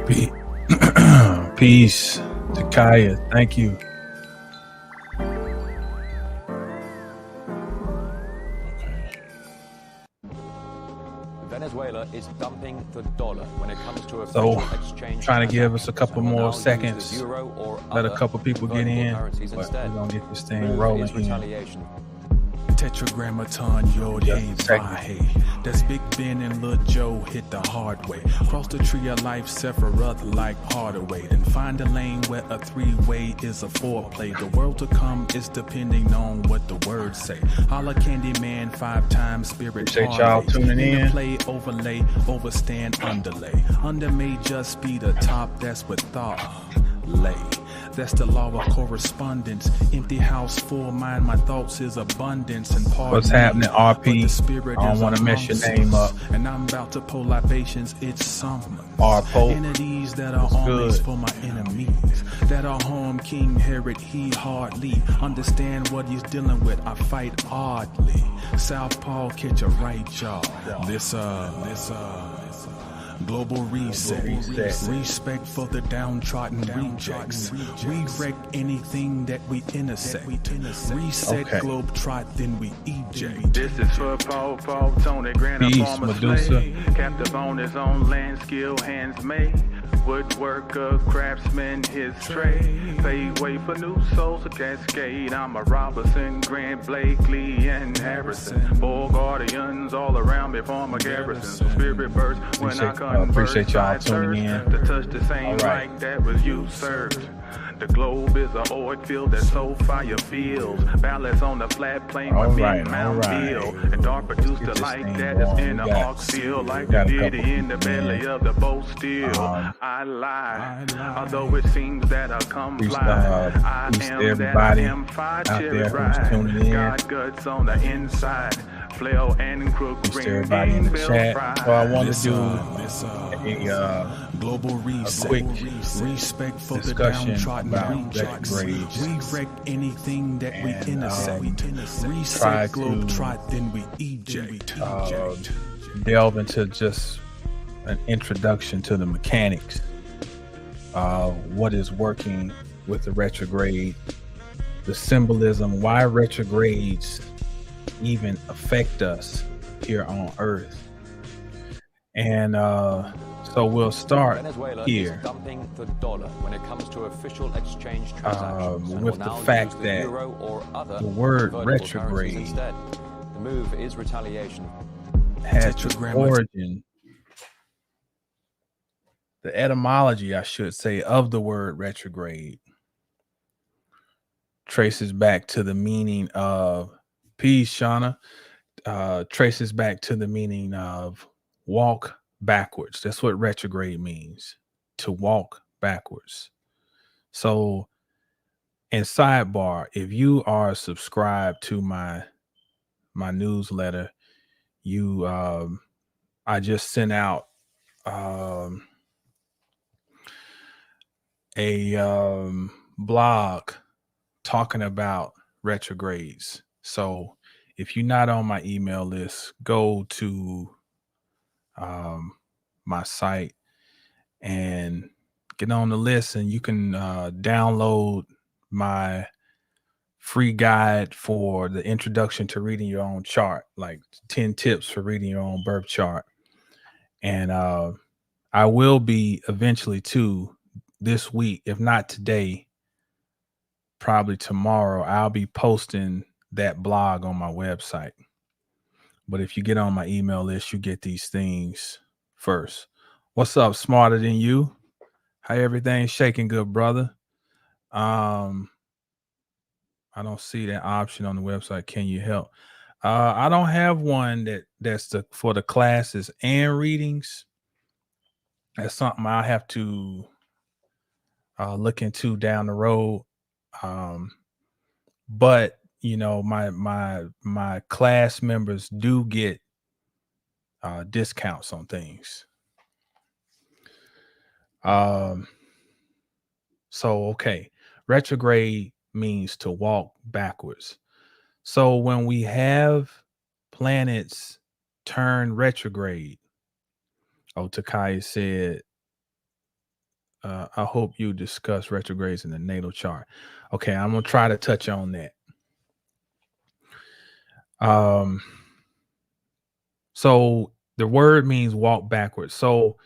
Pe- Peace to Kaya. Thank you. Venezuela is dumping the dollar when it comes to So, official exchange. trying to give us a couple and will more now use the seconds. euro or Let a other couple people get convertible in. currencies But instead. we're gonna get this The thing move rolling is here. retaliation. Tetragrammaton, Yod, Yeah, Hey, second. Vahe. That's Big Ben and Lil Joe hit the hard way. Cross the tree of life, Sephiroth like Hardaway. Then find a lane where a three-way is a foreplay. The world to come is depending on what the words say. Holla Candy Man 5 times spirit Appreciate y'all parlay. tuning in. Interplay, overlay, overstand, underlay. Under may just be the top, that's what thought lay. That's the law of correspondence. Empty house, full mind. My thoughts is abundance and pardon. What's happening, RP? I I don't want to mess your name up. And I'm about to pull libations. It's summer. RPO. Entities that are What's always good? for my enemies. That are harm King Herod. He hardly understand what he's dealing with. I fight oddly. Southpaw catch a right jaw. This global reset. Respect for the downtrodden rejects. We wreck anything that we intersect. Reset Okay. globe trot, then we eject. This is for Paul, Tony Grant, a Peace, former Medusa. slave, captive on his own land, skill hands made. Woodworker, craftsman, his trade. Pave way for new souls, a cascade. I'm a Robinson, Grant, Blakely, and Harrison. Four guardians all around me form a garrison. Spirit burst when I Appreciate converse. y'all I tuning in. thirst to touch the same All right. light that was usurped. The globe is an oil field that so fire feels. Balance on the flat plane All with me right, and Mount all right. Hill. And dark produce Get the this light thing that is going. in We the got- arc seal, like we got the a couple ditty in the people belly in. of the bow steel. I lie, although it seems that I come Peace, fly. I peace to am that I everybody am. Five out cherry there who's ride. tuning in. God guts on the inside. Flail and crook Peace to ring, everybody in the bill chat. fried. So I want to do a global reset. quick Respect for the discussion downtrodden about rejects. retrogrades. We wreck anything that we And, intersect. try Reset to, globe trot, then we eject. delve into just an introduction to the mechanics, what is working with the retrograde, the symbolism, why retrogrades even affect us here on Earth. And so we'll start Venezuela here is dumping the dollar when it comes to official exchange transactions. and with will the now fact use the that euro or other the word convertible currencies retrograde instead. The move is retaliation. has its Tetragrammaton. origin, the etymology, I should say, of the word retrograde traces back to the meaning of peace, Shauna, traces back to the meaning of walk backwards. That's what retrograde means, to walk backwards. So, in sidebar, if you are subscribed to my newsletter, you I just sent out a blog talking about retrogrades. So if you're not on my email list, go to my site and get on the list, and you can download my free guide for the introduction to reading your own chart, like 10 tips for reading your own birth chart. And I will be eventually too this week, if not today, probably tomorrow, I'll be posting that blog on my website. But if you get on my email list, you get these things first. What's up, Smarter Than You? How everything shaking, good brother? I don't see that option on the website. Can you help? I don't have one that's for the classes and readings. That's something I have to look into down the road. But you know, my class members do get discounts on things. So okay, retrograde means to walk backwards. So when we have planets turn retrograde, Takai said I hope you discuss retrogrades in the natal chart. Okay, I'm gonna try to touch on that. So the word means walk backwards. So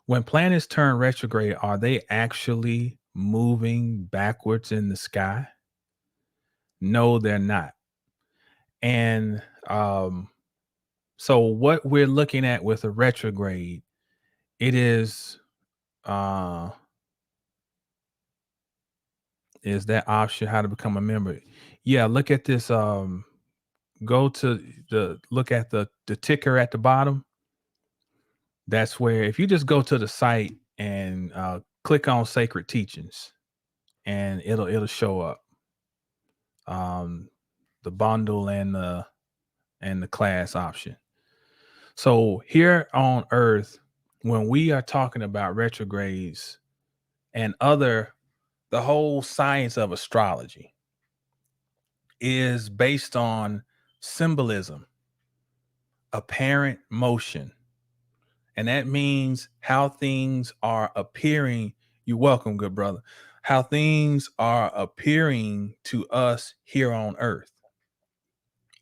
when planets turn retrograde, are they actually moving backwards in the sky? No, they're not. And so what we're looking at with a retrograde, it is that option how to become a member. Yeah, look at this. Go to look at the ticker at the bottom. That's where if you just go to the site and click on sacred teachings, and it'll show up the bundle and the class option. So here on Earth, when we are talking about retrogrades and the whole science of astrology is based on symbolism, apparent motion. And that means how things are appearing. You're welcome, good brother. How things are appearing to us here on Earth.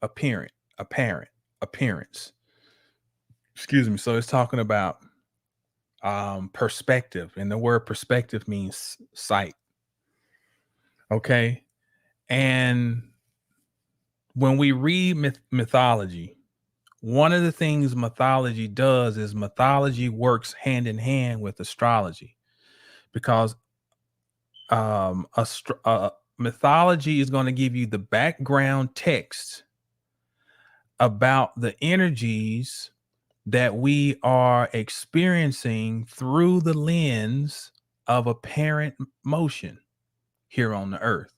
Apparent, appearance. Excuse me. So it's talking about perspective, and the word perspective means sight. Okay. And when we read mythology, one of the things mythology does is mythology works hand in hand with astrology, because mythology is going to give you the background text about the energies that we are experiencing through the lens of apparent motion here on the earth.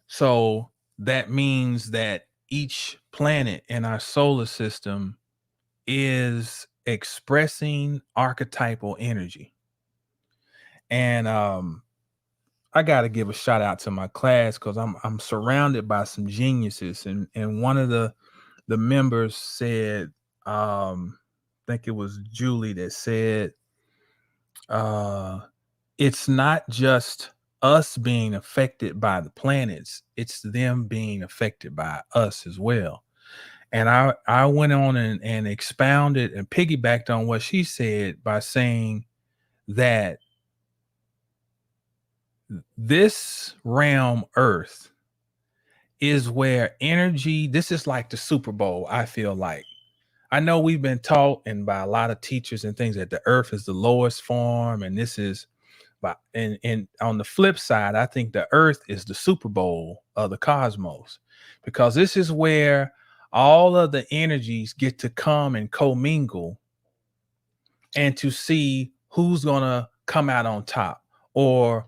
So that means that each planet in our solar system is expressing archetypal energy. And I got to give a shout out to my class, because I'm surrounded by some geniuses, and one of the members said, I think it was Julie that said, it's not just us being affected by the planets, it's them being affected by us as well. And I went on and expounded and piggybacked on what she said by saying that this realm Earth is where energy, this is like the Super Bowl. I feel like, I know we've been taught and by a lot of teachers and things that the earth is the lowest form, and this is, but and on the flip side, I think the earth is the Super Bowl of the cosmos, because this is where all of the energies get to come and commingle and to see who's gonna come out on top, or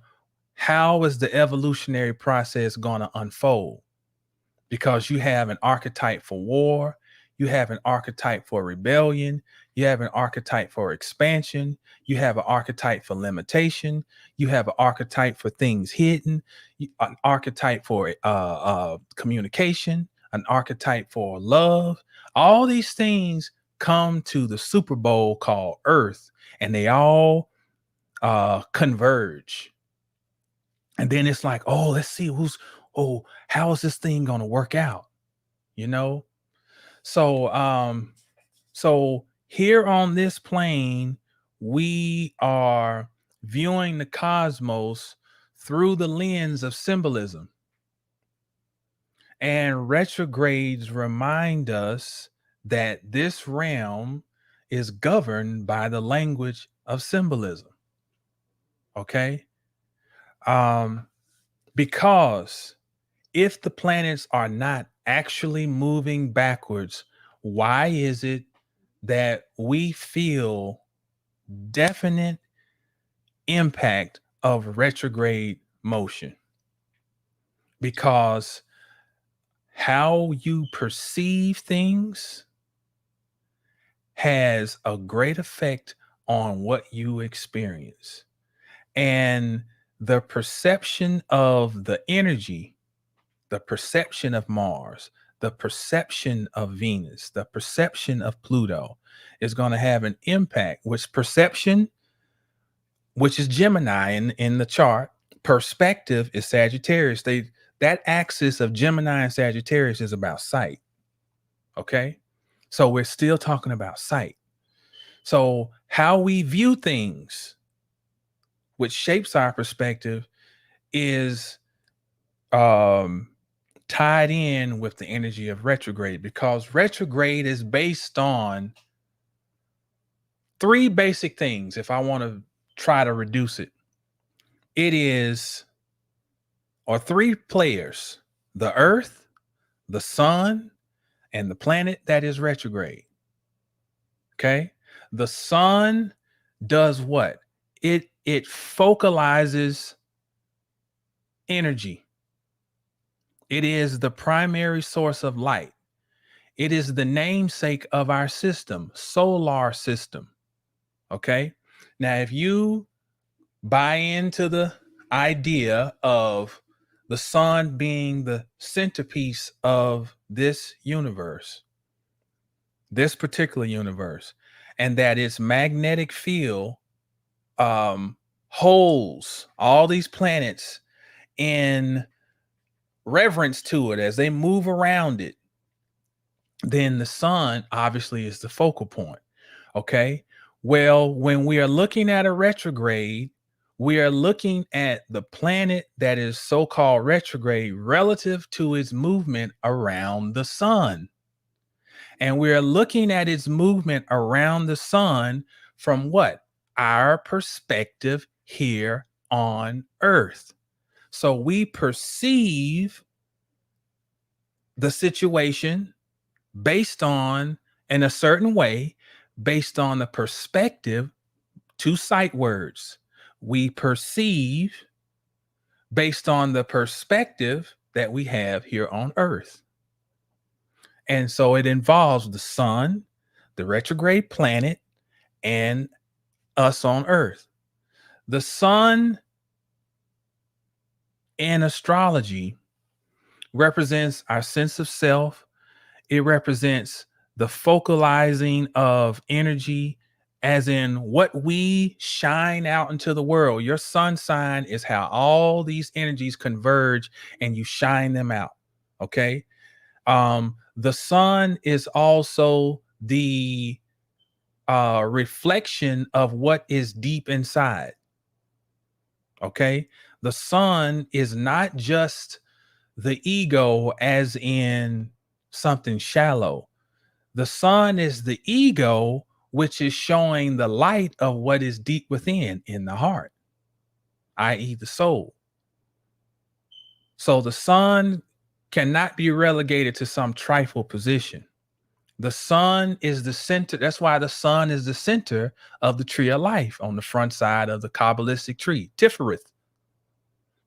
how is the evolutionary process gonna unfold. Because you have an archetype for war, you have an archetype for rebellion, you have an archetype for expansion, you have an archetype for limitation, you have an archetype for things hidden, an archetype for communication, an archetype for love. All these things come to the Super Bowl called Earth, and they all converge. And then it's like, oh, let's see how is this thing going to work out? You know? So, so here on this plane, we are viewing the cosmos through the lens of symbolism. And retrogrades remind us that this realm is governed by the language of symbolism. Okay? Because if the planets are not actually moving backwards, why is it that we feel definite impact of retrograde motion? Because how you perceive things has a great effect on what you experience. And the perception of the energy, the perception of Mars, the perception of Venus, the perception of Pluto is going to have an impact, which perception which is Gemini in the chart. Perspective is Sagittarius. That axis of Gemini and Sagittarius is about sight. Okay. So we're still talking about sight. So how we view things, which shapes our perspective, is tied in with the energy of retrograde, because retrograde is based on three basic things. If I want to try to reduce it, it is, or three players: the earth, the sun, and the planet that is retrograde. Okay. The sun does what? It focalizes energy. It is the primary source of light. It is the namesake of our system, solar system. Okay. Now, if you buy into the idea of the sun being the centerpiece of this universe, this particular universe, and that its magnetic field holds all these planets in reverence to it as they move around it, then the sun obviously is the focal point. Okay. Well, when we are looking at a retrograde, we are looking at the planet that is so-called retrograde relative to its movement around the sun. And we are looking at its movement around the sun from what? Our perspective here on Earth. So we perceive the situation based on, in a certain way, based on the perspective, two sight words. We perceive based on the perspective that we have here on Earth. And so it involves the sun, the retrograde planet, and us on Earth. The sun in astrology represents our sense of self. It represents the focalizing of energy, as in what we shine out into the world. Your sun sign is how all these energies converge and you shine them out. Okay. The sun is also the reflection of what is deep inside. Okay. The sun is not just the ego, as in something shallow. The sun is the ego, which is showing the light of what is deep within in the heart, i.e., the soul. So the sun cannot be relegated to some trifle position. The sun is the center. That's why the sun is the center of the tree of life on the front side of the Kabbalistic tree, Tiferet,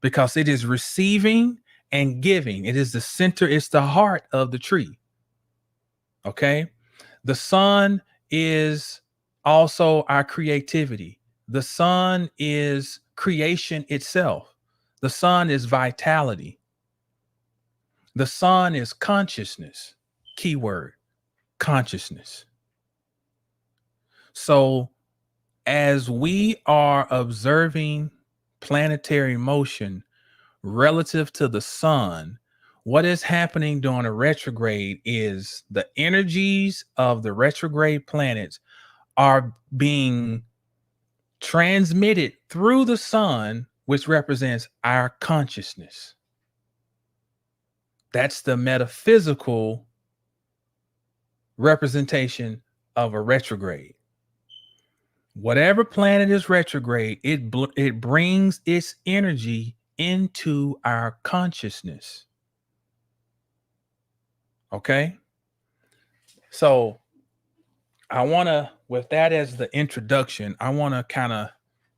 because it is receiving and giving. It is the center. It's the heart of the tree. Okay. The sun is also our creativity. The sun is creation itself. The sun is vitality. The sun is consciousness. Keyword, consciousness. So as we are observing planetary motion relative to the sun, what is happening during a retrograde is the energies of the retrograde planets are being transmitted through the sun, which represents our consciousness. That's the metaphysical representation of a retrograde. Whatever planet is retrograde, it brings its energy into our consciousness. Okay. So I want to, with that as the introduction, I want to kind of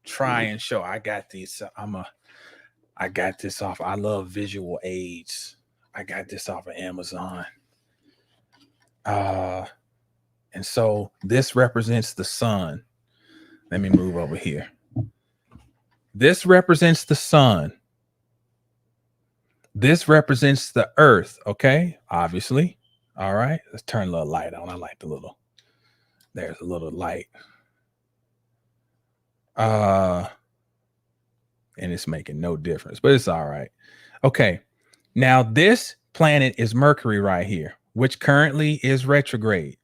try and show I got these. I got this off. I love visual aids. I got this off of Amazon. And so this represents the sun. Let me move over here. This represents the sun. This represents the earth. Okay. Obviously. All right. Let's turn a little light on. I like the little, there's a little light. And it's making no difference, but it's all right. Okay. Now this planet is Mercury right here, which currently is retrograde.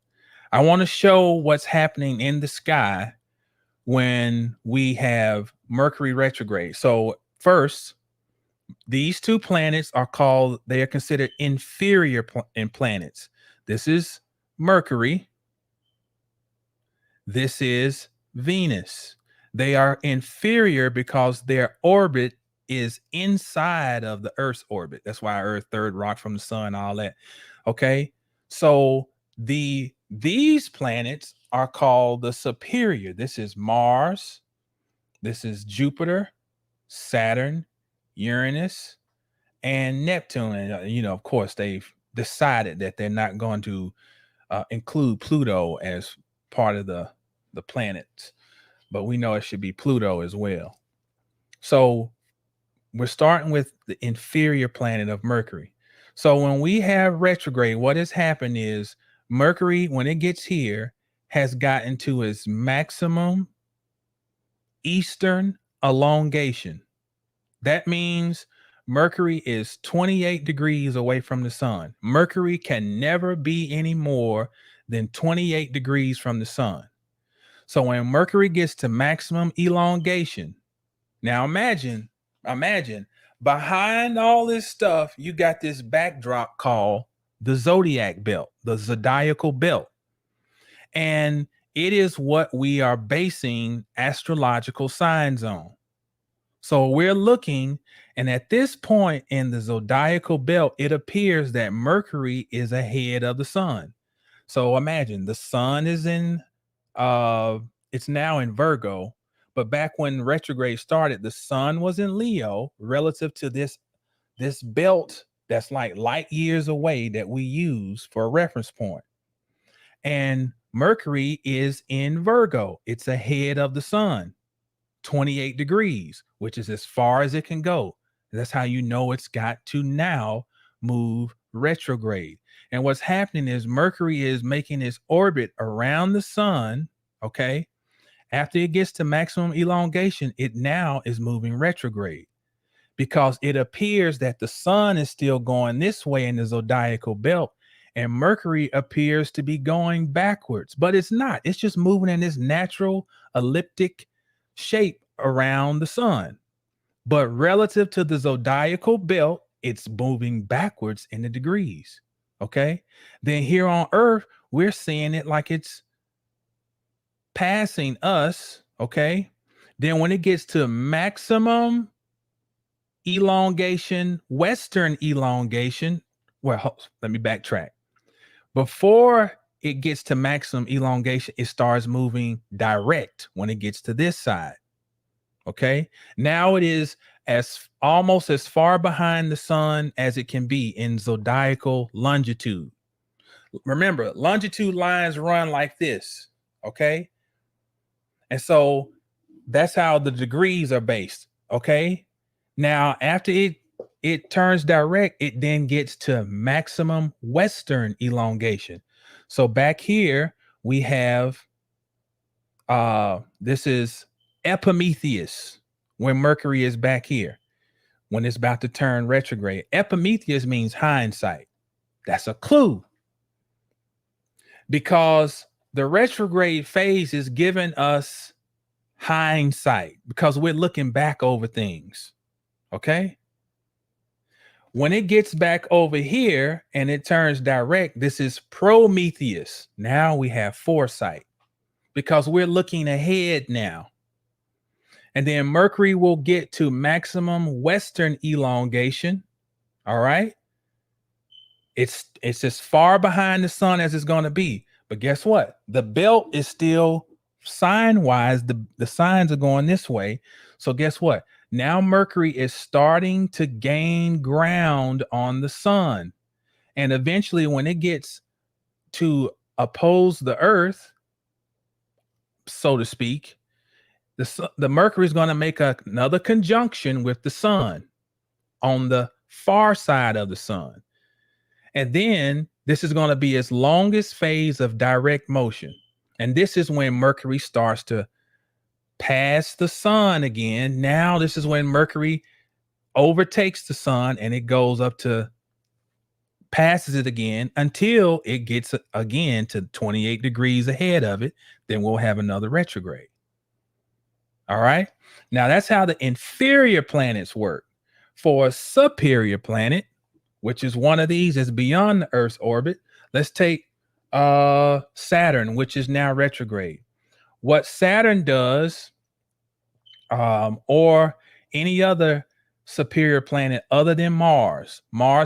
I want to show what's happening in the sky when we have Mercury retrograde. So first, these two planets they are considered inferior planets. This is Mercury. This is Venus. They are inferior because their orbit is inside of the Earth's orbit. That's why Earth, third rock from the sun, all that. Okay. So these planets are called the superior. This is Mars. This is Jupiter, Saturn, Uranus, and Neptune. And, of course, they've decided that they're not going to include Pluto as part of the planets, but we know it should be Pluto as well. So we're starting with the inferior planet of Mercury. So when we have retrograde, what has happened is Mercury, when it gets here, has gotten to its maximum eastern elongation. That means Mercury is 28 degrees away from the sun. Mercury can never be any more than 28 degrees from the sun. So when Mercury gets to maximum elongation, now imagine behind all this stuff, you got this backdrop called the zodiac belt, the zodiacal belt. And it is what we are basing astrological signs on. So we're looking, and at this point in the zodiacal belt, it appears that Mercury is ahead of the sun. So imagine the sun is it's now in Virgo, but back when retrograde started, the sun was in Leo relative to this belt that's like light years away that we use for a reference point. And Mercury is in Virgo. It's ahead of the sun, 28 degrees, which is as far as it can go. That's how you know it's got to now move retrograde. And what's happening is Mercury is making its orbit around the sun. Okay. After it gets to maximum elongation, it now is moving retrograde because it appears that the sun is still going this way in the zodiacal belt, and Mercury appears to be going backwards, but it's not. It's just moving in this natural elliptic shape around the sun. But relative to the zodiacal belt, it's moving backwards in the degrees. Okay. Then here on Earth, we're seeing it like it's passing us. Okay. Then when it gets to maximum elongation, western elongation, well, let me backtrack. Before it gets to maximum elongation, it starts moving direct when it gets to this side. Okay. Now it is almost as far behind the sun as it can be in zodiacal longitude. Remember, longitude lines run like this. Okay. And so that's how the degrees are based. Okay. Now, after it turns direct, it then gets to maximum western elongation. So back here we have this is Epimetheus, when Mercury is back here, when it's about to turn retrograde. Epimetheus means hindsight. That's a clue, because the retrograde phase is giving us hindsight because we're looking back over things. Okay. When it gets back over here and it turns direct, this is Prometheus. Now we have foresight because we're looking ahead now. And then Mercury will get to maximum western elongation. All right. It's as far behind the sun as it's going to be. But guess what? The belt is still sign-wise. The signs are going this way. So guess what? Now Mercury is starting to gain ground on the sun. And eventually when it gets to oppose the Earth, so to speak, the Mercury is going to make another conjunction with the sun on the far side of the sun. And then this is going to be its longest phase of direct motion. And this is when Mercury starts to past the sun again. Now this is when Mercury overtakes the sun and it goes up to passes it again until it gets again to 28 degrees ahead of it. Then we'll have another retrograde. All right. Now that's how the inferior planets work. For a superior planet, which is one of these is beyond the Earth's orbit, let's take Saturn, which is now retrograde. What Saturn does, or any other superior planet other than Mars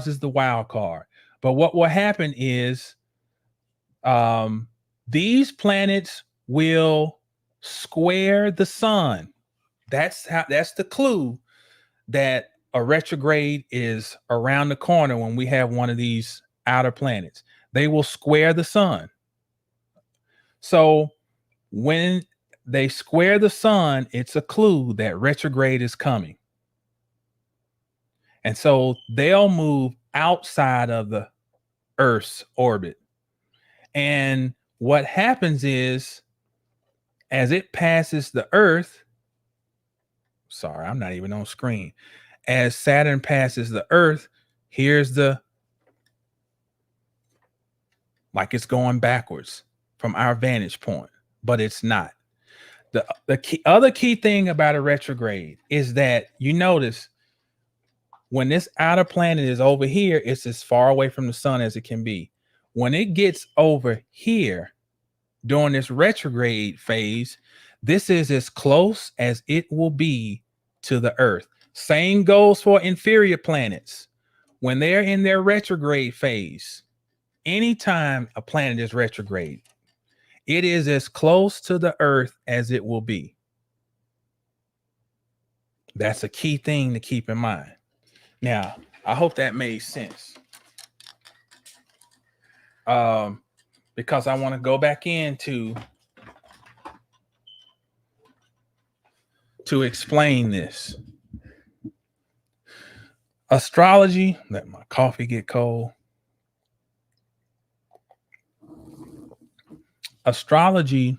is the wild card. But what will happen is these planets will square the sun. That's the clue that a retrograde is around the corner when we have one of these outer planets. They will square the sun. So when they square the sun, it's a clue that retrograde is coming. And so they'll move outside of the Earth's orbit. And what happens is, as it passes the Earth, sorry, I'm not even on screen. As Saturn passes the Earth, here's the, like it's going backwards from our vantage point, but it's not. The other key thing about a retrograde is that you notice when this outer planet is over here, it's as far away from the sun as it can be. When it gets over here during this retrograde phase, this is as close as it will be to the Earth. Same goes for inferior planets. When they're in their retrograde phase, anytime a planet is retrograde, it is as close to the Earth as it will be. That's a key thing to keep in mind. Now, I hope that made sense. Because I want to go back into to explain this. Astrology, let my coffee get cold. Astrology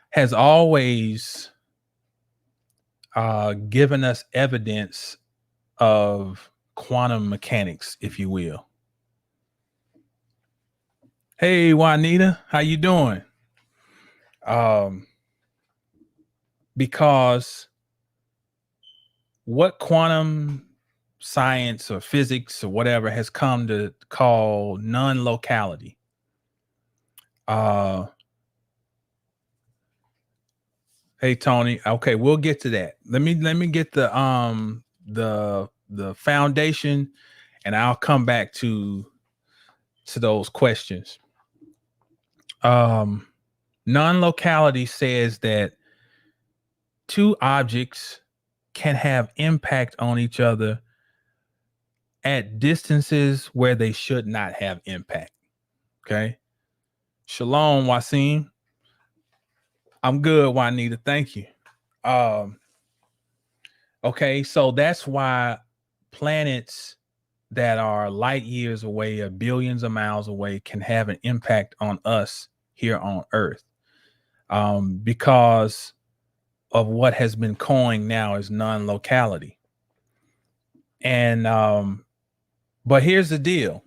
has always given us evidence of quantum mechanics, if you will. Hey, Juanita, how you doing? Because what quantum science or physics or whatever has come to call non-locality. Hey Tony, okay, we'll get to that. Let me get the foundation, and I'll come back to those questions. Non-locality says that two objects can have impact on each other at distances where they should not have impact. Okay. Shalom, Wasim. I'm good, Juanita. Thank you. Okay, so that's why planets that are light years away or billions of miles away can have an impact on us here on Earth, because of what has been coined now as non-locality. And but here's the deal.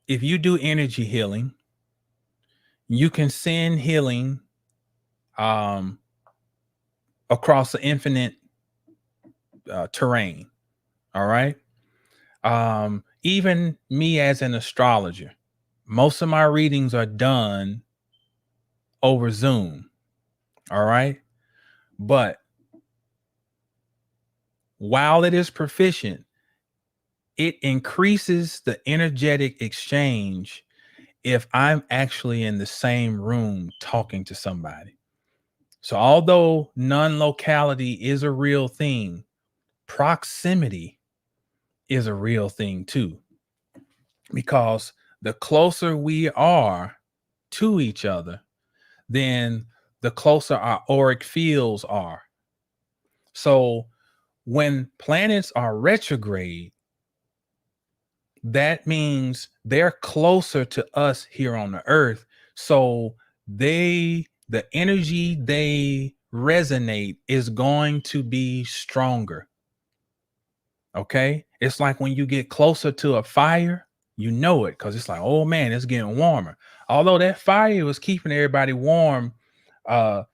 If you do energy healing, you can send healing across the infinite terrain. All right. Even me as an astrologer, most of my readings are done over Zoom. All right. But while it is proficient, it increases the energetic exchange if I'm actually in the same room talking to somebody. So although non-locality is a real thing, proximity is a real thing too, because the closer we are to each other, then the closer our auric fields are. So when planets are retrograde, that means they're closer to us here on the Earth. So the energy they resonate is going to be stronger. Okay. It's like when you get closer to a fire, you know it, because it's like, oh man, it's getting warmer. Although that fire was keeping everybody warm 10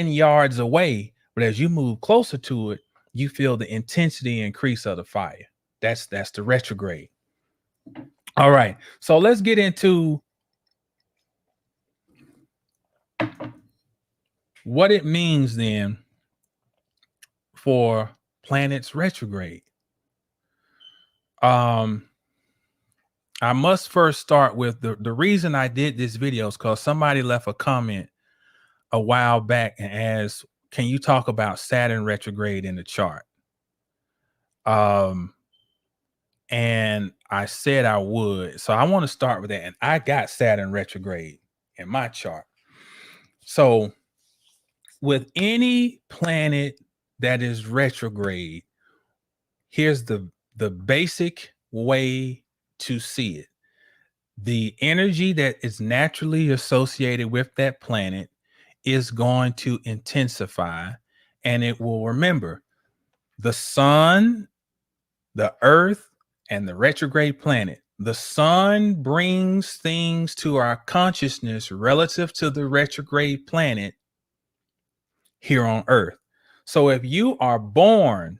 yards away, but as you move closer to it, you feel the intensity increase of the fire. That's the retrograde. All right. So let's get into what it means then for planets retrograde. I must first start with the reason I did this video is because somebody left a comment a while back and asked, can you talk about Saturn retrograde in the chart? And I said I would. So I want to start with that. And I got Saturn retrograde in my chart. So with any planet that is retrograde, here's the basic way to see it. The energy that is naturally associated with that planet is going to intensify, and it will remember the sun, the earth, and the retrograde planet. The sun brings things to our consciousness relative to the retrograde planet here on earth. So if you are born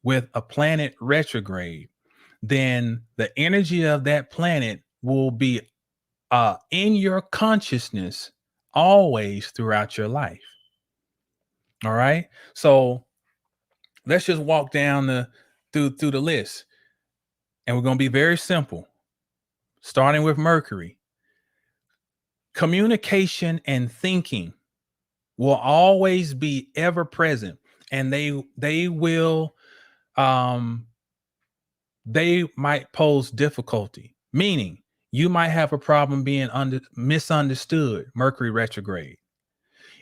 with a planet retrograde, then the energy of that planet will be in your consciousness always throughout your life. All right. So let's just walk down through the list. And we're going to be very simple, starting with Mercury. Communication and thinking will always be ever present, and they will they might pose difficulty, meaning you might have a problem being misunderstood, Mercury retrograde.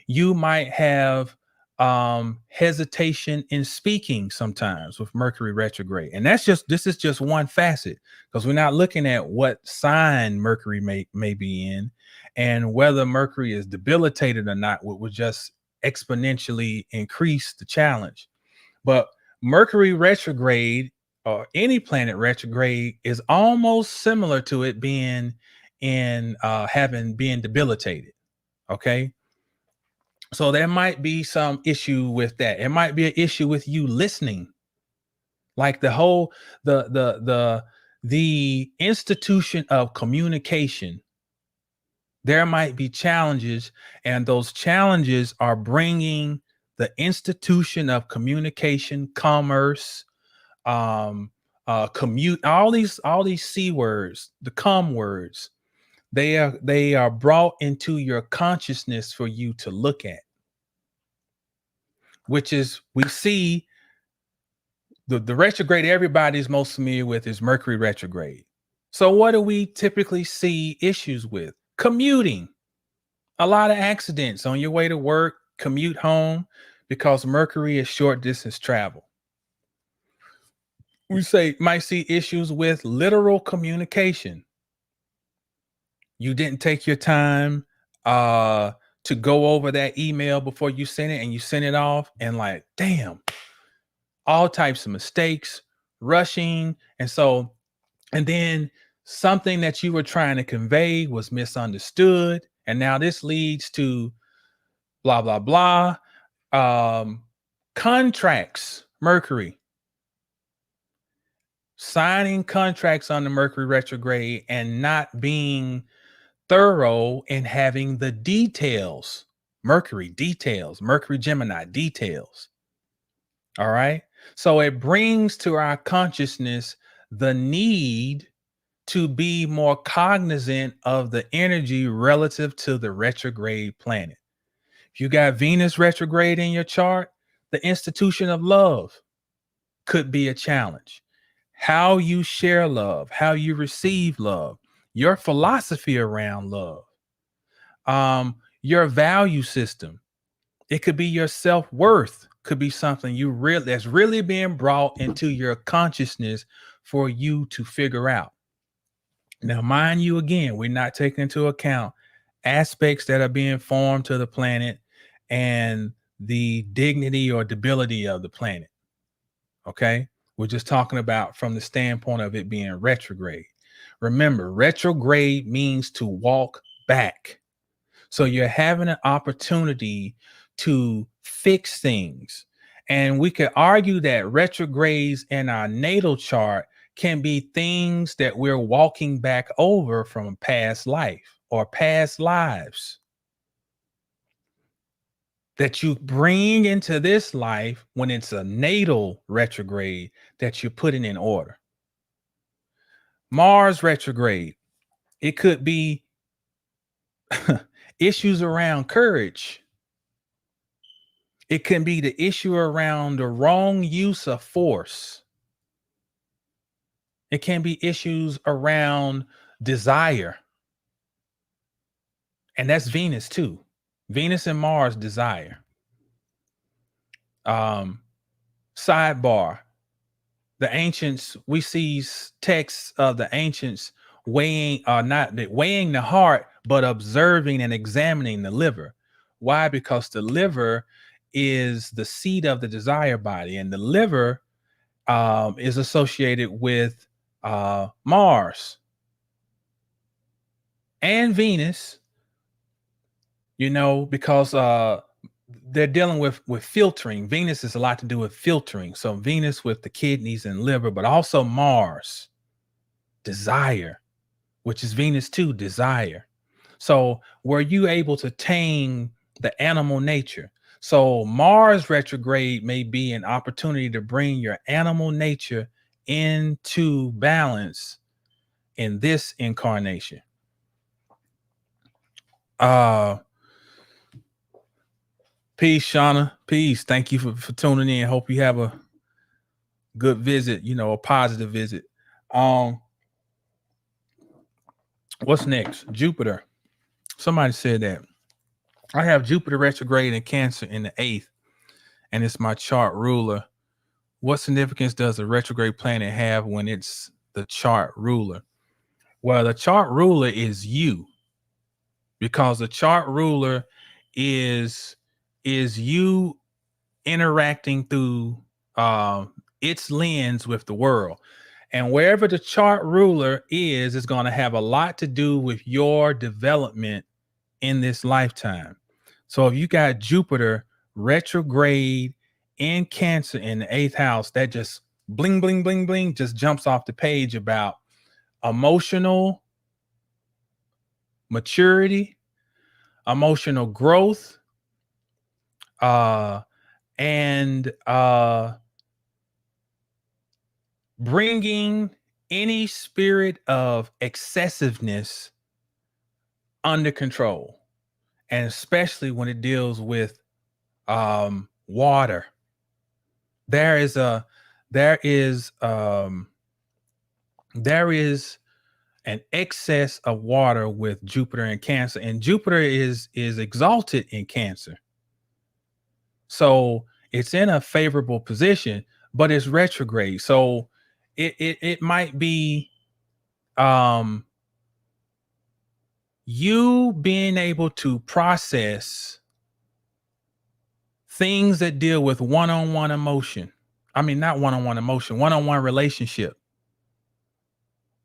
You might have hesitation in speaking sometimes with Mercury retrograde. And this is just one facet, because we're not looking at what sign Mercury may be in and whether Mercury is debilitated or not, would just exponentially increase the challenge. But Mercury retrograde, or any planet retrograde, is almost similar to it being being debilitated. Okay. So there might be some issue with that. It might be an issue with you listening. Like the institution of communication, there might be challenges, and those challenges are bringing the institution of communication, commerce, commute, all these C words, the com words, they are brought into your consciousness for you to look at, which is, we see the retrograde everybody's most familiar with is Mercury retrograde. So what do we typically see issues with? Commuting. A lot of accidents on your way to work, commute home, because Mercury is short distance travel. We might see issues with literal communication. You didn't take your time to go over that email before you send it, and you send it off, and like, damn, all types of mistakes, rushing. And then something that you were trying to convey was misunderstood. And now this leads to blah, blah, blah. Contracts, Mercury. Signing contracts on the Mercury retrograde and not being thorough in having the details. Mercury details, Mercury Gemini details. All right. So it brings to our consciousness the need to be more cognizant of the energy relative to the retrograde planet. If you got Venus retrograde in your chart, the institution of love could be a challenge. How you share love, how you receive love, your philosophy around love, your value system. It could be your self-worth, could be something that's really being brought into your consciousness for you to figure out. Now, mind you, again, we're not taking into account aspects that are being formed to the planet and the dignity or debility of the planet. Okay. We're just talking about from the standpoint of it being retrograde. Remember, retrograde means to walk back. So you're having an opportunity to fix things. And we could argue that retrogrades in our natal chart can be things that we're walking back over from a past life or past lives that you bring into this life when it's a natal retrograde that you're putting in order. Mars retrograde, it could be issues around courage. It can be the issue around the wrong use of force. It can be issues around desire. And that's Venus too. Venus and Mars desire. Sidebar. The ancients, we see texts of the ancients weighing, not weighing the heart, but observing and examining the liver. Why? Because the liver is the seat of the desire body, and the liver is associated with Mars and Venus, you know, because they're dealing with filtering. Venus is a lot to do with filtering. So Venus with the kidneys and liver, but also Mars, desire, which is Venus too, desire. So were you able to tame the animal nature? So Mars retrograde may be an opportunity to bring your animal nature into balance in this incarnation. Peace, Shauna. Peace. Thank you for tuning in. Hope you have a good visit, you know, a positive visit. What's next? Jupiter. Somebody said that. I have Jupiter retrograde in Cancer in the 8th, and it's my chart ruler. What significance does a retrograde planet have when it's the chart ruler? Well, the chart ruler is you, because the chart ruler is you interacting through its lens with the world. And wherever the chart ruler is going to have a lot to do with your development in this lifetime. So if you got Jupiter retrograde in Cancer in the 8th house, that just bling, bling, bling, bling, just jumps off the page about emotional maturity, emotional growth, and bringing any spirit of excessiveness under control, and especially when it deals with water. There is an excess of water with Jupiter in Cancer, and Jupiter is exalted in Cancer. So it's in a favorable position, but it's retrograde. So it might be you being able to process things that deal with one-on-one emotion. I mean, not one-on-one emotion, one-on-one relationship.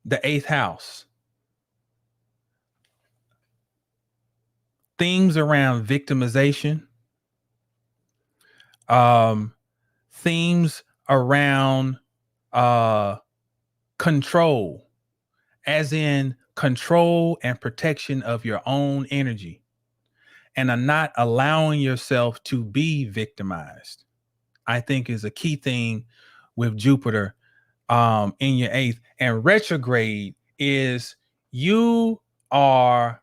The 8th house. Things around victimization. Themes around control, as in control and protection of your own energy, and are not allowing yourself to be victimized, I think is a key thing with Jupiter in your 8th. And retrograde is you are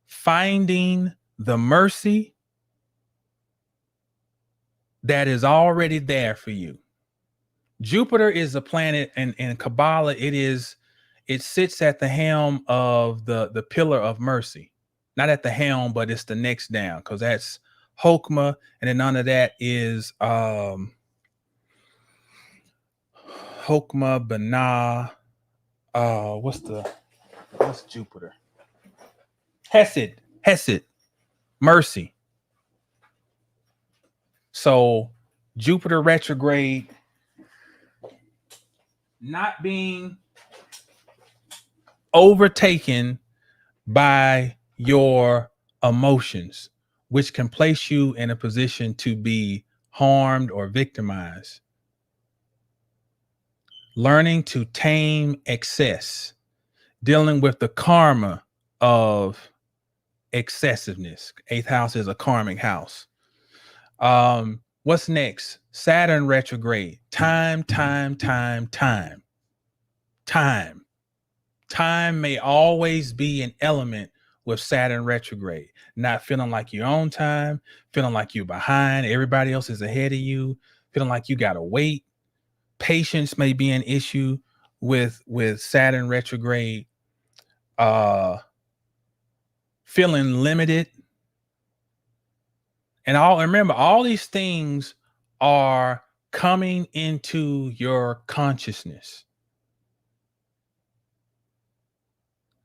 finding the mercy that is already there for you. Jupiter is a planet, and in Kabbalah, it sits at the helm of the pillar of mercy. Not at the helm, but it's the next down, because that's Hokmah, and then under that is Hokmah, Banah. What's Jupiter? Hesed. Hesed, mercy. So Jupiter retrograde not being overtaken by your emotions, which can place you in a position to be harmed or victimized. Learning to tame excess, dealing with the karma of excessiveness. Eighth house is a karmic house. What's next? Saturn retrograde. Time. Time may always be an element with Saturn retrograde. Not feeling like you're on time, feeling like you're behind, everybody else is ahead of you, feeling like you gotta wait. Patience may be an issue with Saturn retrograde. Feeling limited. And remember, all these things are coming into your consciousness.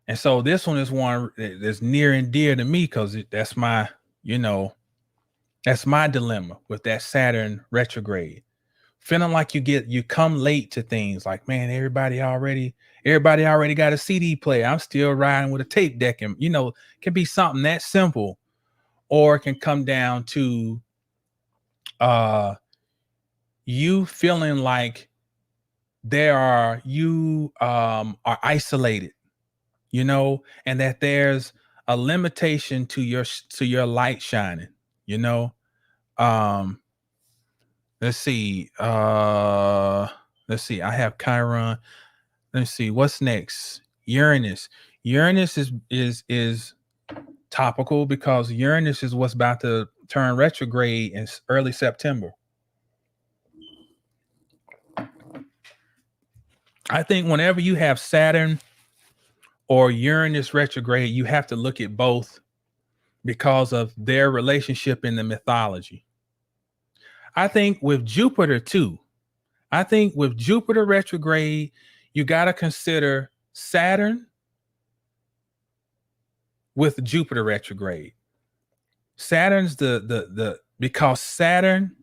And so this one is one that's near and dear to me because that's my, that's my dilemma with that Saturn retrograde. Feeling like you come late to things like, man, everybody already got a CD player. I'm still riding with a tape deck, and it can be something that simple, or it can come down to you feeling like you are isolated, and that there's a limitation to your light shining, let's see. I have Chiron. Let's see what's next. Uranus. Uranus is topical because Uranus is what's about to turn retrograde in early September. I think whenever you have Saturn or Uranus retrograde, you have to look at both because of their relationship in the mythology. I think with Jupiter too. I think with Jupiter retrograde, you got to consider Saturn with Jupiter retrograde. Saturn's because Saturn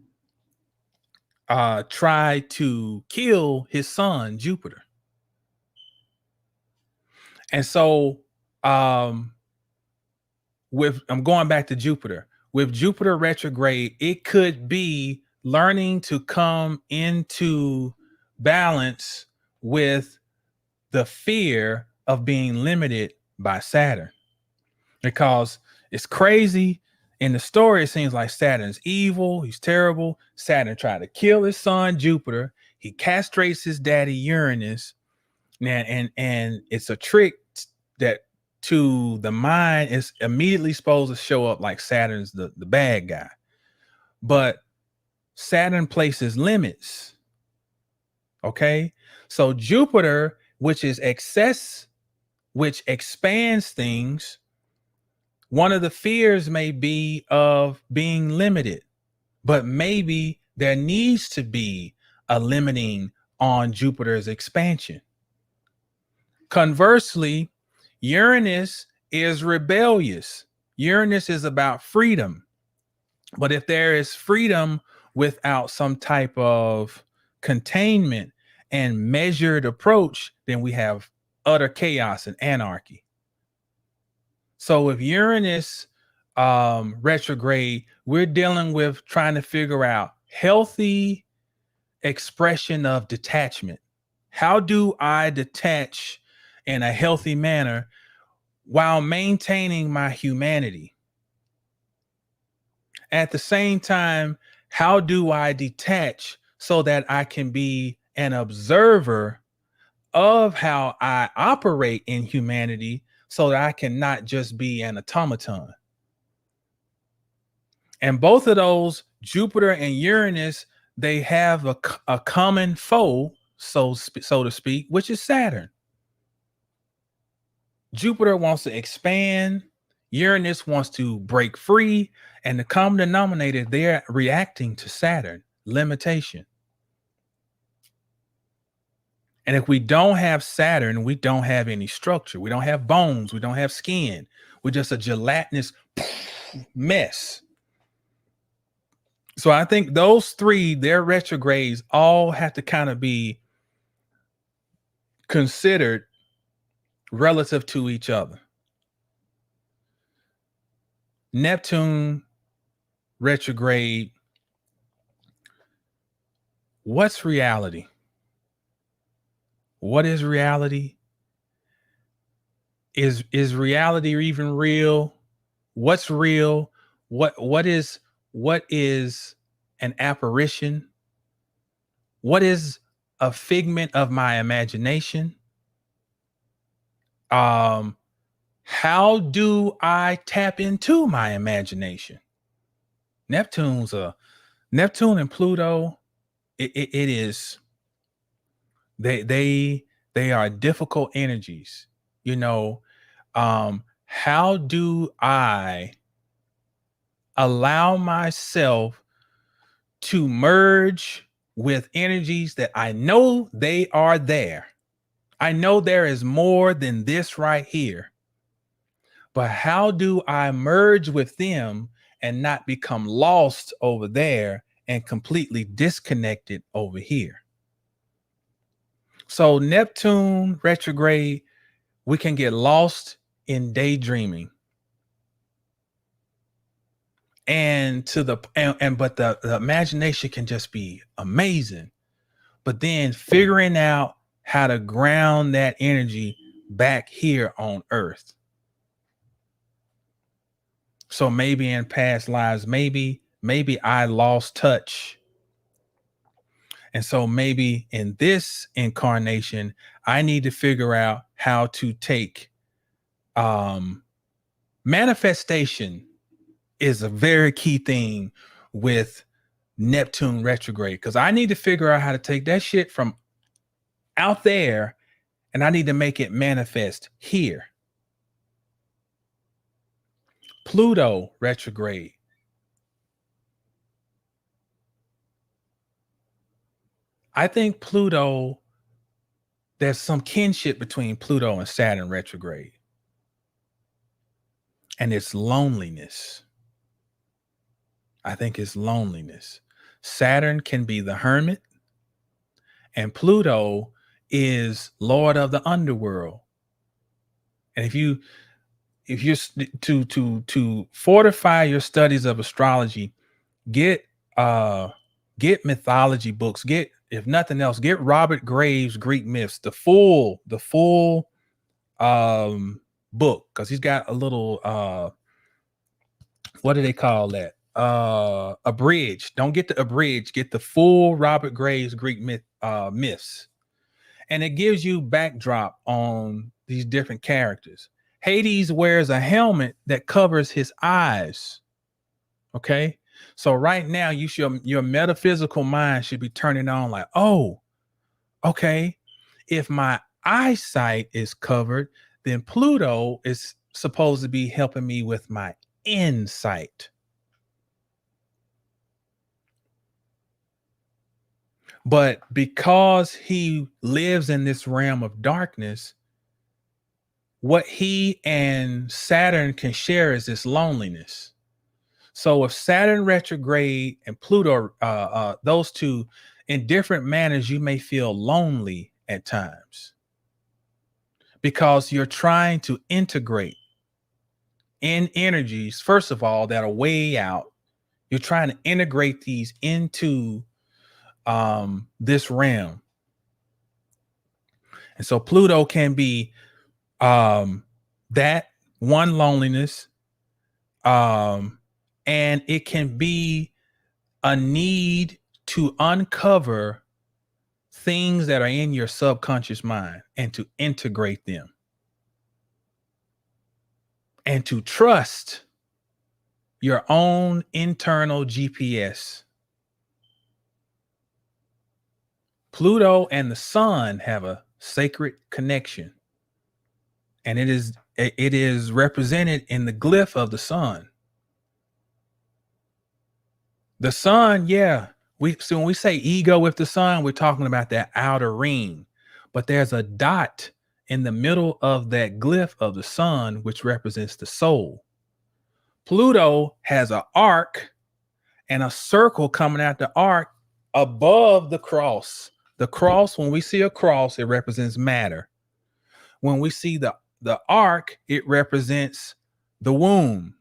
tried to kill his son Jupiter. And so I'm going back to Jupiter. With Jupiter retrograde, it could be learning to come into balance with the fear of being limited by Saturn. Because it's crazy. In the story, it seems like Saturn's evil. He's terrible. Saturn tried to kill his son Jupiter. He castrates his daddy Uranus. And it's a trick that to the mind is immediately supposed to show up like Saturn's the bad guy. But Saturn places limits. Okay. So Jupiter, which is excess, which expands things, one of the fears may be of being limited, but maybe there needs to be a limiting on Jupiter's expansion. Conversely, Uranus is rebellious. Uranus is about freedom. But if there is freedom without some type of containment and measured approach, then we have utter chaos and anarchy. So if Uranus retrograde, we're dealing with trying to figure out healthy expression of detachment. How do I detach in a healthy manner while maintaining my humanity? At the same time, how do I detach so that I can be an observer of how I operate in humanity so that I can not just be an automaton? And both of those, Jupiter and Uranus, they have a common foe, so to speak, which is Saturn. Jupiter wants to expand. Uranus wants to break free. And the common denominator, they're reacting to Saturn, limitation. And if we don't have Saturn, we don't have any structure. We don't have bones. We don't have skin. We're just a gelatinous mess. So I think those three, their retrogrades, all have to kind of be considered relative to each other. Neptune retrograde. What's reality? What is reality? Is reality even real? What's real? What is an apparition? What is a figment of my imagination? How do I tap into my imagination? Neptune and Pluto. It is. They are difficult energies. You know, how do I allow myself to merge with energies that I know they are there? I know there is more than this right here. But how do I merge with them and not become lost over there and completely disconnected over here? So Neptune retrograde, we can get lost in daydreaming. And but the imagination can just be amazing. But then figuring out how to ground that energy back here on Earth. So maybe in past lives, maybe I lost touch. And so maybe in this incarnation, I need to figure out how to take manifestation is a very key thing with Neptune retrograde, because I need to figure out how to take that shit from out there and I need to make it manifest here. Pluto retrograde. I think Pluto, there's some kinship between Pluto and Saturn retrograde. And it's loneliness. I think it's loneliness. Saturn can be the hermit, and Pluto is Lord of the underworld. And if you to fortify your studies of astrology, get mythology books. Get, if nothing else, get Robert Graves' Greek Myths, the full book, because he's got a little what do they call that? Abridged. Don't get the abridged, get the full Robert Graves' Greek myths. And it gives you backdrop on these different characters. Hades wears a helmet that covers his eyes. Okay. So right now your metaphysical mind should be turning on like, oh, okay. If my eyesight is covered, then Pluto is supposed to be helping me with my insight. But because he lives in this realm of darkness, what he and Saturn can share is this loneliness. So if Saturn retrograde and Pluto, those two, in different manners, you may feel lonely at times because you're trying to integrate in energies, first of all, that are way out. You're trying to integrate these into this realm. And so Pluto can be that one, loneliness, and it can be a need to uncover things that are in your subconscious mind and to integrate them and to trust your own internal GPS. Pluto and the sun have a sacred connection, and it is represented in the glyph of the sun. The sun, yeah, so when we say ego with the sun, we're talking about that outer ring, but there's a dot in the middle of that glyph of the sun, which represents the soul. Pluto has an arc and a circle coming out the arc above the cross. The cross, when we see a cross, it represents matter. When we see the arc, it represents the womb.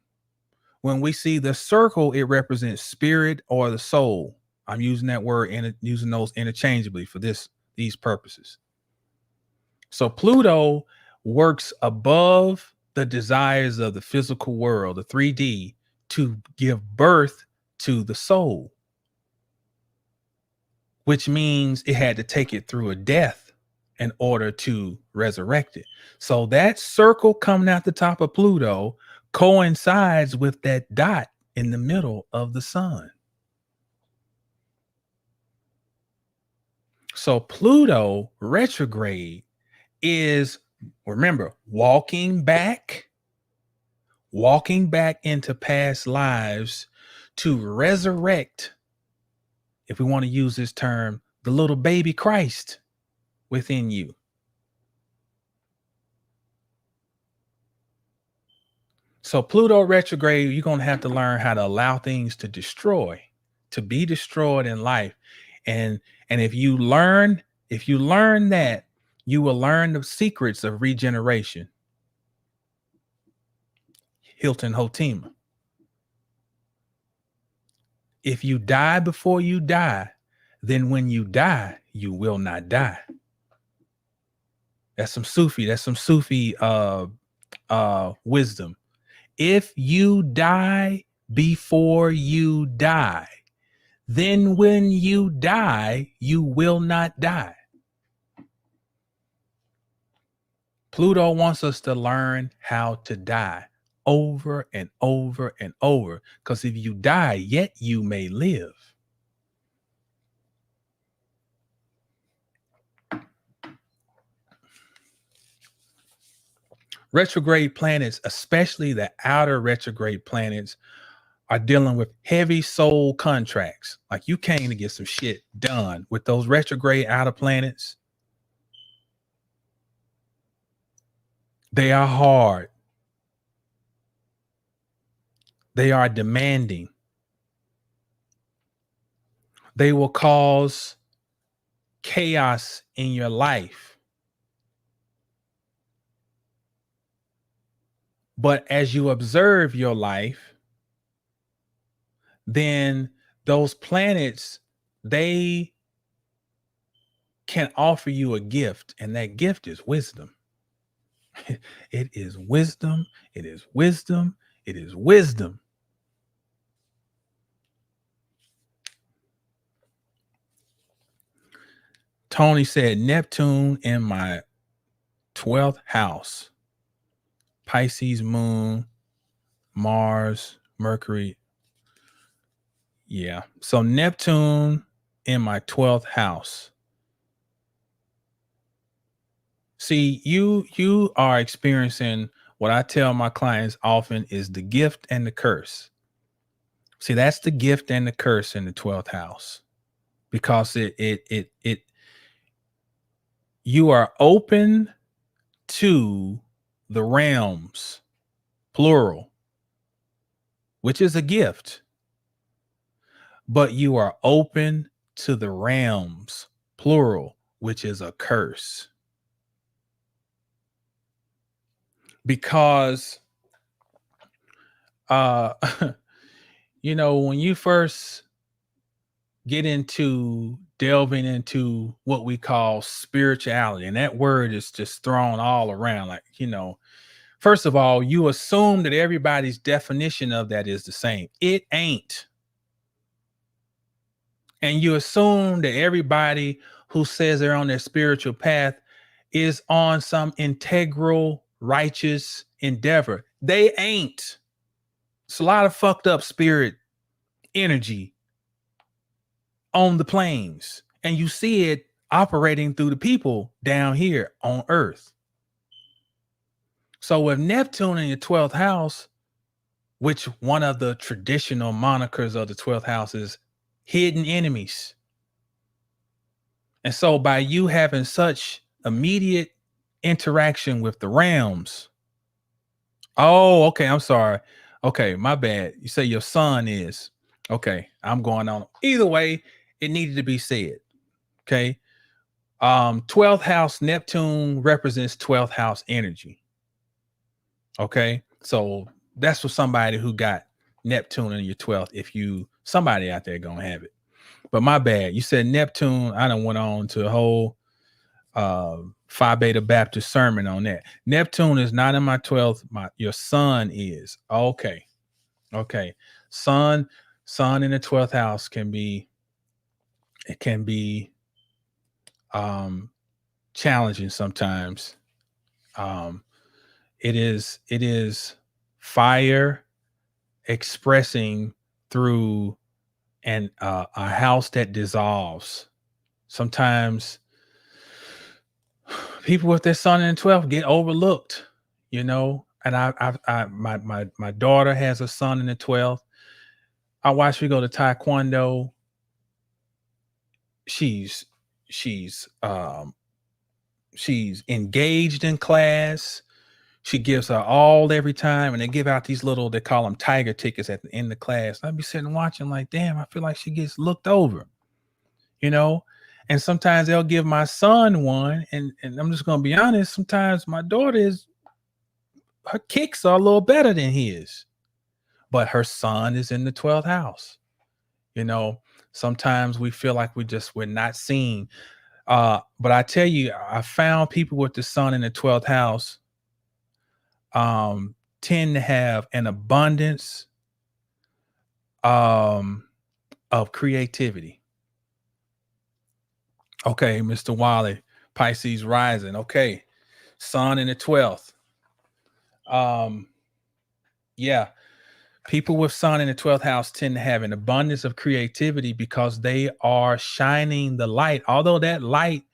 When we see the circle, it represents spirit or the soul. I'm using that word and using those interchangeably for these purposes. So Pluto works above the desires of the physical world, the 3D, to give birth to the soul, which means it had to take it through a death in order to resurrect it. So that circle coming out the top of Pluto coincides with that dot in the middle of the sun. So Pluto retrograde is, remember, walking back into past lives to resurrect, if we want to use this term, the little baby Christ within you. So Pluto retrograde, you're going to have to learn how to allow things to be destroyed in life. And if you learn that, you will learn the secrets of regeneration. Hilton Hotima. If you die before you die, then when you die, you will not die. That's some Sufi wisdom. If you die before you die, then when you die, you will not die. Pluto wants us to learn how to die over and over and over, because if you die, yet you may live. Retrograde planets, especially the outer retrograde planets, are dealing with heavy soul contracts. Like you came to get some shit done with those retrograde outer planets. They are hard. They are demanding. They will cause chaos in your life. But as you observe your life, then those planets, they can offer you a gift, and that gift is wisdom. It is wisdom. It is wisdom. It is wisdom. Tony said, Neptune in my 12th house, Pisces moon, Mars, Mercury. Yeah. So Neptune in my 12th house. See, you are experiencing what I tell my clients often is the gift and the curse. See, that's the gift and the curse in the 12th house, because you are open to the realms, plural, which is a gift, but you are open to the realms, plural, which is a curse. Because, you know, when you first get into delving into what we call spirituality, and that word is just thrown all around, like, you know, first of all, you assume that everybody's definition of that is the same. It ain't. And you assume that everybody who says they're on their spiritual path is on some integral, righteous endeavor. They ain't. It's a lot of fucked up spirit energy on the planes, and you see it operating through the people down here on Earth. So with Neptune in your 12th house, which one of the traditional monikers of the 12th house is hidden enemies. And so by you having such immediate interaction with the realms. Oh, okay. I'm sorry. Okay, my bad. You say your sun is. Okay, I'm going on. Either way, it needed to be said. Okay. 12th house Neptune represents 12th house energy. Okay. So that's for somebody who got Neptune in your 12th. If you somebody out there gonna have it. But my bad. You said Neptune. I done went on to a whole Phi Beta Baptist sermon on that. Neptune is not in my 12th. Your sun is. Okay. Okay. Sun in the 12th house can be challenging sometimes. It is fire expressing through a house that dissolves. Sometimes people with their sun in the 12th get overlooked, you know. And my daughter has a son in the 12th. I watch her go to Taekwondo. She's engaged in class. She gives her all every time, and they give out these little, they call them tiger tickets at the end of class. I'd be sitting watching like, damn, I feel like she gets looked over, you know? And sometimes they'll give my son one, and I'm just going to be honest, sometimes my daughter her kicks are a little better than his, but her son is in the 12th house. You know, sometimes we feel like we're not seen. But I tell you, I found people with the sun in the 12th house tend to have an abundance of creativity. Okay, Mr. Wiley, Pisces rising. Okay, sun in the 12th. Yeah, people with sun in the 12th house tend to have an abundance of creativity because they are shining the light. Although that light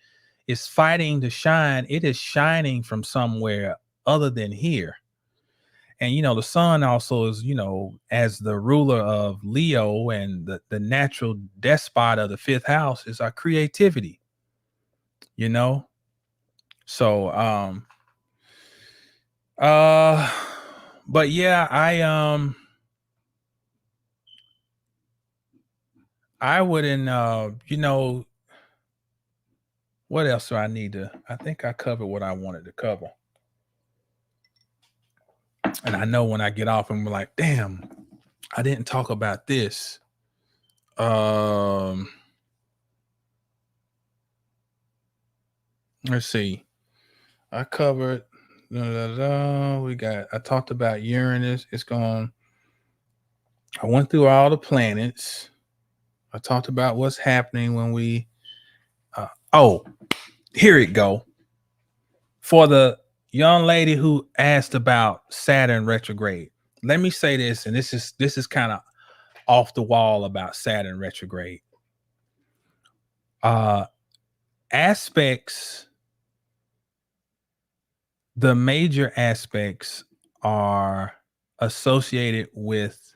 is fighting to shine, it is shining from somewhere other than here. And, you know, the sun also is, you know, as the ruler of Leo and the natural despot of the 5th house is our creativity, you know? So, but yeah, I wouldn't, you know, what else do I need to? I think I covered what I wanted to cover. And I know when I get off, I'm like, damn, I didn't talk about this. Let's see. I covered. I talked about Uranus. I went through all the planets. I talked about what's happening when we. Here it go. For the young lady who asked about Saturn retrograde, let me say this, and this is kind of off the wall about Saturn retrograde. Aspects, the major aspects are associated with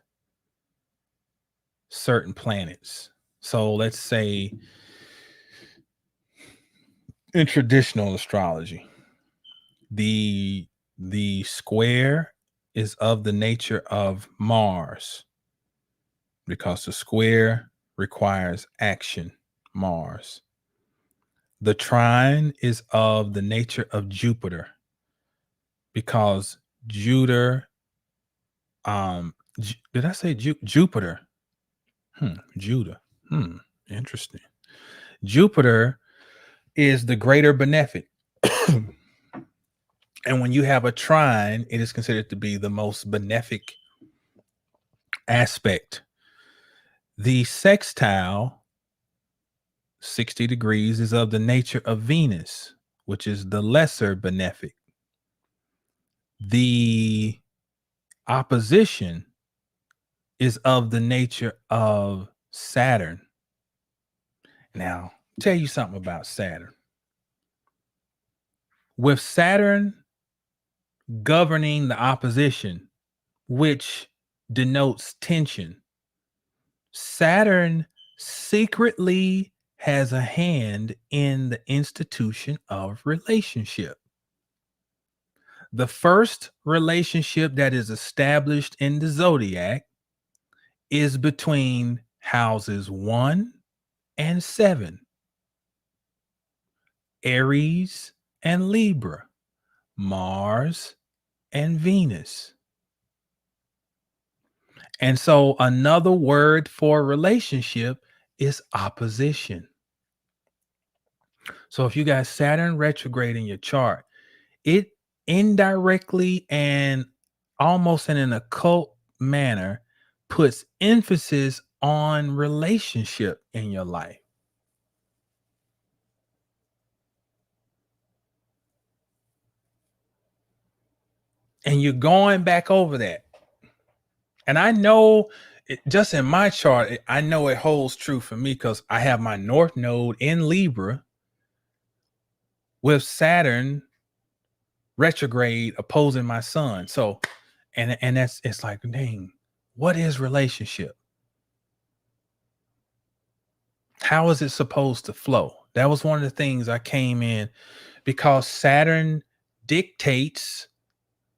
certain planets. So let's say in traditional astrology, the square is of the nature of Mars because the square requires action, Mars. The trine is of the nature of Jupiter because Jupiter, did I say Jupiter? Judah. Interesting. Jupiter is the greater benefic. And when you have a trine, it is considered to be the most benefic aspect. The sextile, 60 degrees, is of the nature of Venus, which is the lesser benefic. The opposition is of the nature of Saturn. Now, tell you something about Saturn. With Saturn governing the opposition, which denotes tension, Saturn secretly has a hand in the institution of relationship. The first relationship that is established in the zodiac is between houses 1 and 7, Aries and Libra, Mars and Venus. And so another word for relationship is opposition. So if you got Saturn retrograde in your chart, it indirectly and almost in an occult manner puts emphasis on relationship in your life. And you're going back over that. And I know just in my chart, I know it holds true for me because I have my North Node in Libra with Saturn retrograde opposing my Sun. So, and that's, it's like, dang, what is relationship? How is it supposed to flow? That was one of the things I came in because Saturn dictates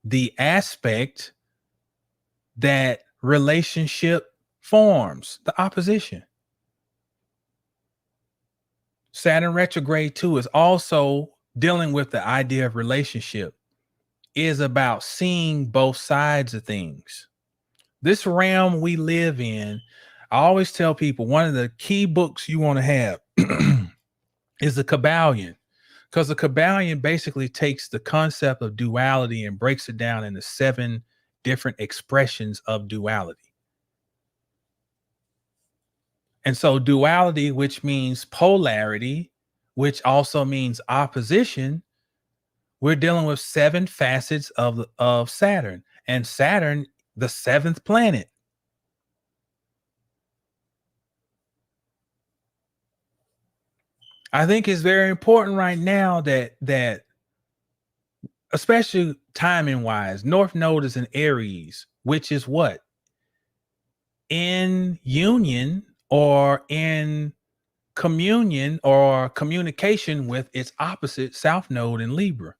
the aspect that relationship forms, the opposition. Saturn retrograde too is also dealing with the idea of relationship, is about seeing both sides of things. This realm we live in, I always tell people one of the key books you want to have is the Kabbalion, because the Kabbalion basically takes the concept of duality and breaks it down into 7 different expressions of duality. And so duality, which means polarity, which also means opposition, we're dealing with 7 facets of Saturn, and Saturn, the 7th planet. I think it's very important right now that especially timing wise, North Node is in Aries, which is what? In union or in communion or communication with its opposite South Node in Libra.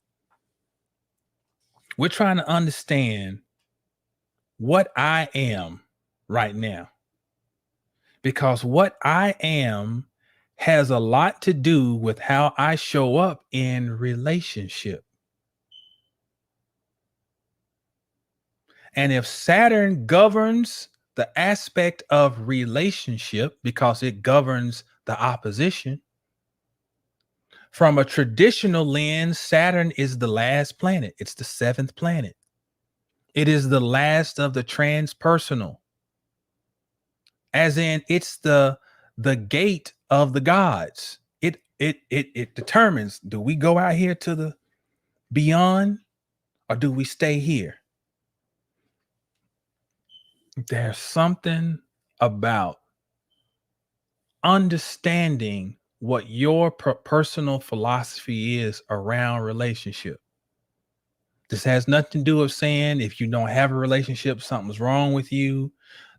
We're trying to understand what I am right now, because what I am has a lot to do with how I show up in relationship. And if Saturn governs the aspect of relationship because it governs the opposition, from a traditional lens, Saturn is the last planet. It's the 7th planet. It is the last of the transpersonal. As in, it's the gate of the gods. It determines, do we go out here to the beyond or do we stay here? There's something about understanding what your personal philosophy is around relationship. This has nothing to do with saying if you don't have a relationship, something's wrong with you,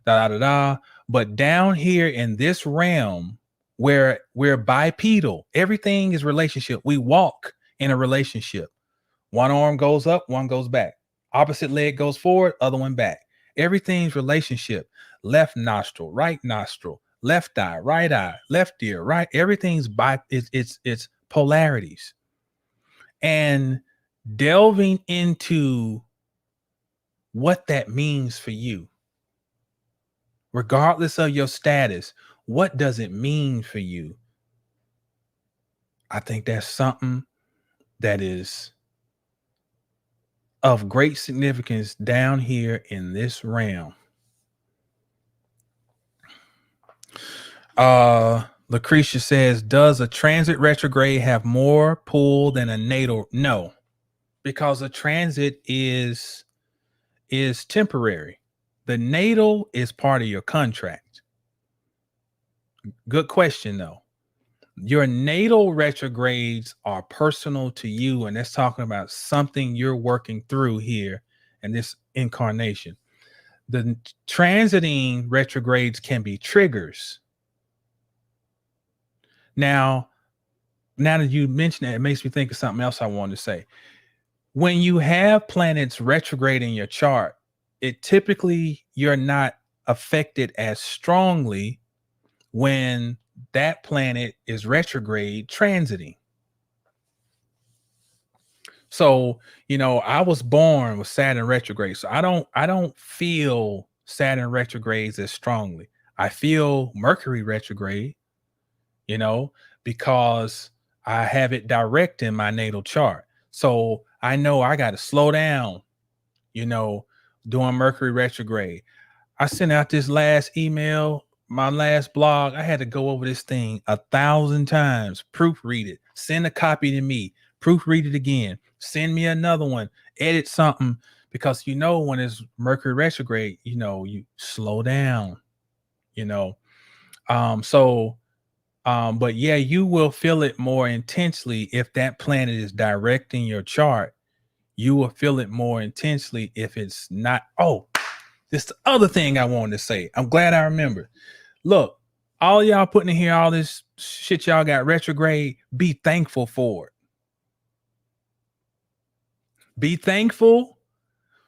da da da da. But down here in this realm where we're bipedal, everything is relationship. We walk in a relationship. One arm goes up, one goes back. Opposite leg goes forward, other one back. Everything's relationship. Left nostril, right nostril, left eye, right eye, left ear, right. Everything's it's polarities. And delving into what that means for you, regardless of your status, what does it mean for you? I think that's something that is of great significance down here in this realm. Lucretia says, does a transit retrograde have more pull than a natal? No, because a transit is temporary. The natal is part of your contract. Good question though. Your natal retrogrades are personal to you, and that's talking about something you're working through here in this incarnation. The transiting retrogrades can be triggers. Now that you mentioned that, it makes me think of something else I wanted to say. when you have planets retrograde in your chart, it typically you're not affected as strongly when that planet is retrograde transiting. So, I was born with Saturn retrograde. So I don't feel Saturn retrogrades as strongly. I feel Mercury retrograde, you know, because I have it direct in my natal chart. So I know I got to slow down, you know, doing Mercury retrograde. I sent out this last email, my last blog. I had to go over this thing 1,000 times, proofread it, send a copy to me, proofread it again, send me another one, edit something, because when it's Mercury retrograde, you slow down, you know. But yeah, you will feel it more intensely if that planet is directing your chart. You will feel it more intensely if it's not. Oh, this is the other thing I wanted to say. I'm glad I remembered. Look, all y'all putting in here, all this shit y'all got retrograde, be thankful for it. Be thankful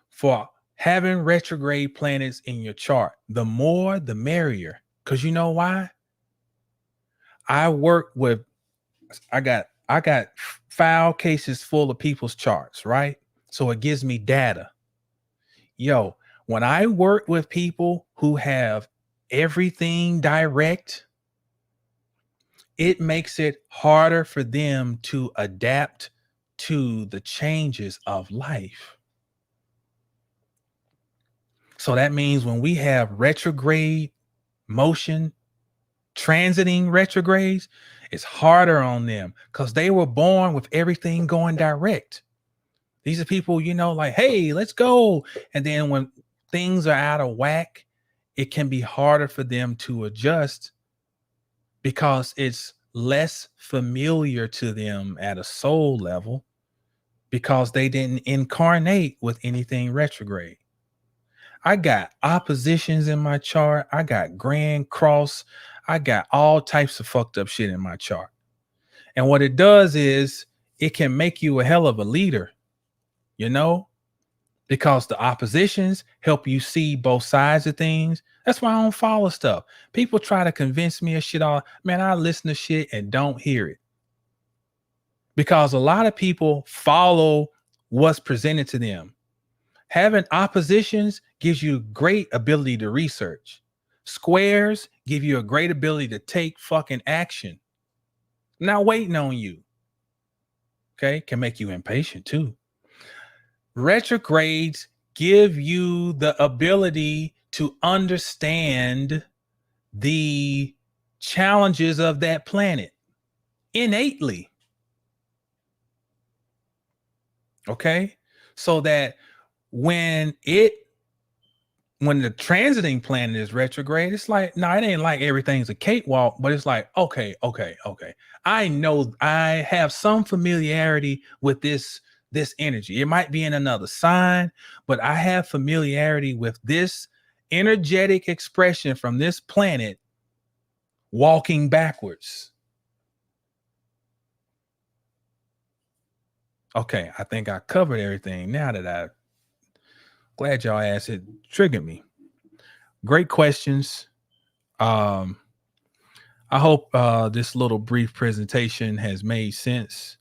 for having retrograde planets in your chart. The more, the merrier. Because you know why? I got file cases full of people's charts, right? So it gives me data. Yo, when I work with people who have everything direct, it makes it harder for them to adapt to the changes of life. So that means when we have retrograde motion, transiting retrogrades, it's harder on them because they were born with everything going direct. These are people, like, hey, let's go. And then when things are out of whack, it can be harder for them to adjust because it's less familiar to them at a soul level because they didn't incarnate with anything retrograde. I got oppositions in my chart. I got grand cross. I got all types of fucked up shit in my chart. And what it does is it can make you a hell of a leader, because the oppositions help you see both sides of things. That's why I don't follow stuff. People try to convince me of shit. Man, I listen to shit and don't hear it. Because a lot of people follow what's presented to them. Having oppositions gives you great ability to research. Squares give you a great ability to take fucking action. Not waiting on you. Okay, can make you impatient too. Retrogrades give you the ability to understand the challenges of that planet innately. Okay, so that when the transiting planet is retrograde, it's like, no, it ain't like everything's a cakewalk, but it's like, okay. I know I have some familiarity with this energy. It might be in another sign, but I have familiarity with this energetic expression from this planet walking backwards. Okay, I think I covered everything. Now that I glad y'all asked, it triggered me. Great questions. I hope this little brief presentation has made sense.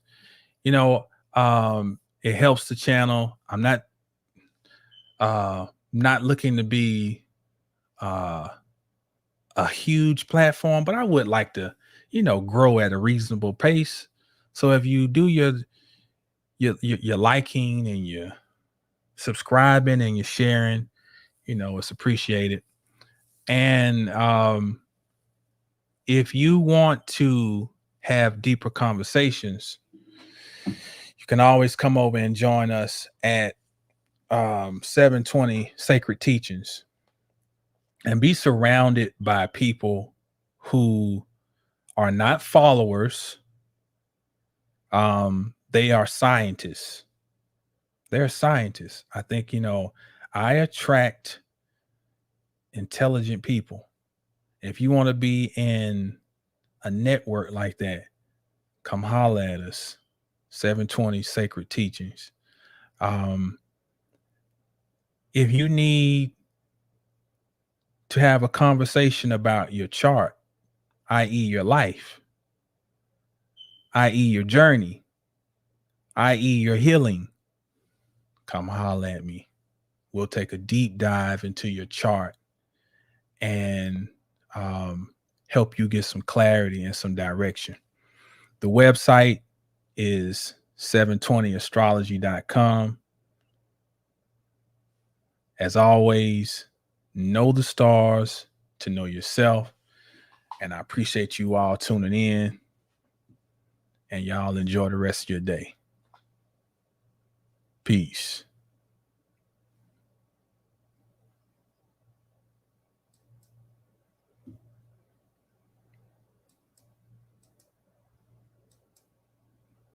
It helps the channel. I'm not looking to be a huge platform, but I would like to, grow at a reasonable pace. So if you do your liking and your subscribing and your sharing, it's appreciated. And if you want to have deeper conversations, you can always come over and join us at 720 Sacred Teachings and be surrounded by people who are not followers. They are scientists. They're scientists. I think, I attract intelligent people. If you want to be in a network like that, come holler at us. 720 Sacred Teachings. If you need to have a conversation about your chart, i.e. your life, i.e. your journey, i.e. your healing, come holler at me. We'll take a deep dive into your chart and help you get some clarity and some direction. The website is 720astrology.com. As always, know the stars to know yourself. And I appreciate you all tuning in. And y'all enjoy the rest of your day. Peace.